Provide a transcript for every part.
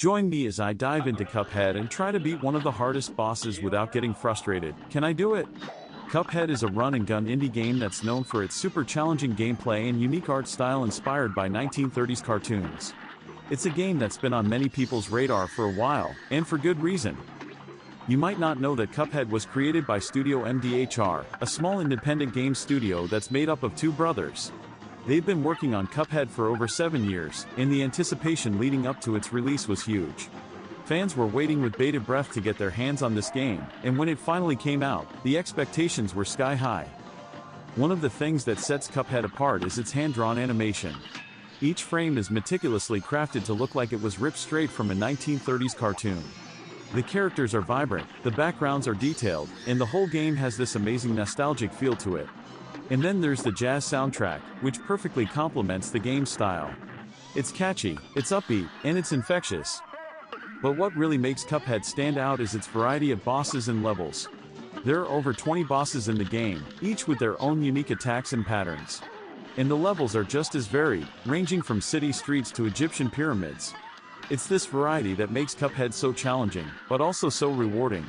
Join me as I dive into Cuphead and try to beat one of the hardest bosses without getting frustrated. Can I do it? Cuphead is a run-and-gun indie game that's known for its super challenging gameplay and unique art style inspired by 1930s cartoons. It's a game that's been on many people's radar for a while, and for good reason. You might not know that Cuphead was created by Studio MDHR, a small independent game studio that's made up of two brothers. They've been working on Cuphead for over 7 years, and the anticipation leading up to its release was huge. Fans were waiting with bated breath to get their hands on this game, and when it finally came out, the expectations were sky high. One of the things that sets Cuphead apart is its hand-drawn animation. Each frame is meticulously crafted to look like it was ripped straight from a 1930s cartoon. The characters are vibrant, the backgrounds are detailed, and the whole game has this amazing nostalgic feel to it. And then there's the jazz soundtrack, which perfectly complements the game's style. It's catchy, it's upbeat, and it's infectious. But what really makes Cuphead stand out is its variety of bosses and levels. There are over 20 bosses in the game, each with their own unique attacks and patterns. And the levels are just as varied, ranging from city streets to Egyptian pyramids. It's this variety that makes Cuphead so challenging, but also so rewarding.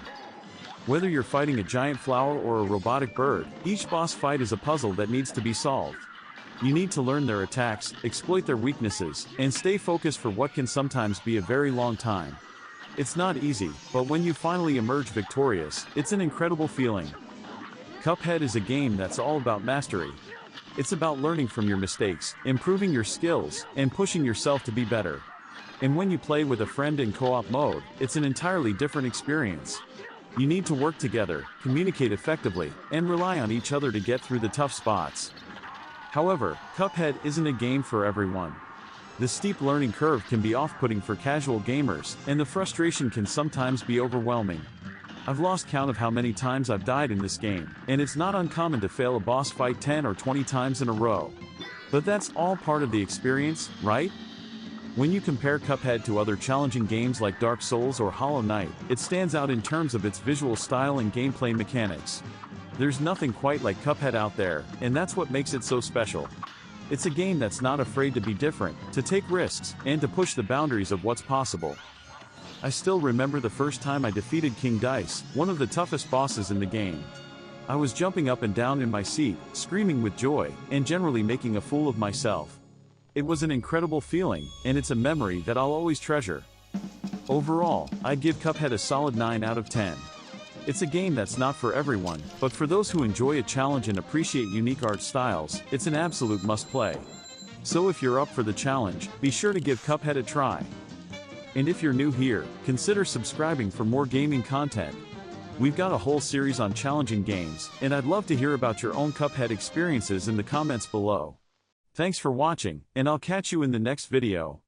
Whether you're fighting a giant flower or a robotic bird, each boss fight is a puzzle that needs to be solved. You need to learn their attacks, exploit their weaknesses, and stay focused for what can sometimes be a very long time. It's not easy, but when you finally emerge victorious, it's an incredible feeling. Cuphead is a game that's all about mastery. It's about learning from your mistakes, improving your skills, and pushing yourself to be better. And when you play with a friend in co-op mode, it's an entirely different experience. You need to work together, communicate effectively, and rely on each other to get through the tough spots. However, Cuphead isn't a game for everyone. The steep learning curve can be off-putting for casual gamers, and the frustration can sometimes be overwhelming. I've lost count of how many times I've died in this game, and it's not uncommon to fail a boss fight 10 or 20 times in a row. But that's all part of the experience, right? When you compare Cuphead to other challenging games like Dark Souls or Hollow Knight, it stands out in terms of its visual style and gameplay mechanics. There's nothing quite like Cuphead out there, and that's what makes it so special. It's a game that's not afraid to be different, to take risks, and to push the boundaries of what's possible. I still remember the first time I defeated King Dice, one of the toughest bosses in the game. I was jumping up and down in my seat, screaming with joy, and generally making a fool of myself. It was an incredible feeling, and it's a memory that I'll always treasure. Overall, I'd give Cuphead a solid 9 out of 10. It's a game that's not for everyone, but for those who enjoy a challenge and appreciate unique art styles, it's an absolute must-play. So if you're up for the challenge, be sure to give Cuphead a try. And if you're new here, consider subscribing for more gaming content. We've got a whole series on challenging games, and I'd love to hear about your own Cuphead experiences in the comments below. Thanks for watching, and I'll catch you in the next video.